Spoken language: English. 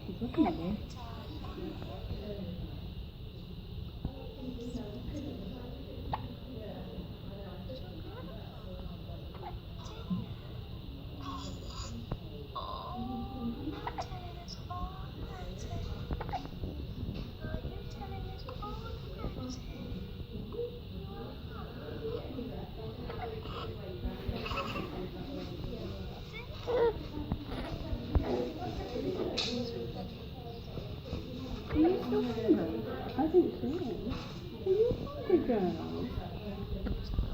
She's looking at me. I think so. Are you a hungry girl?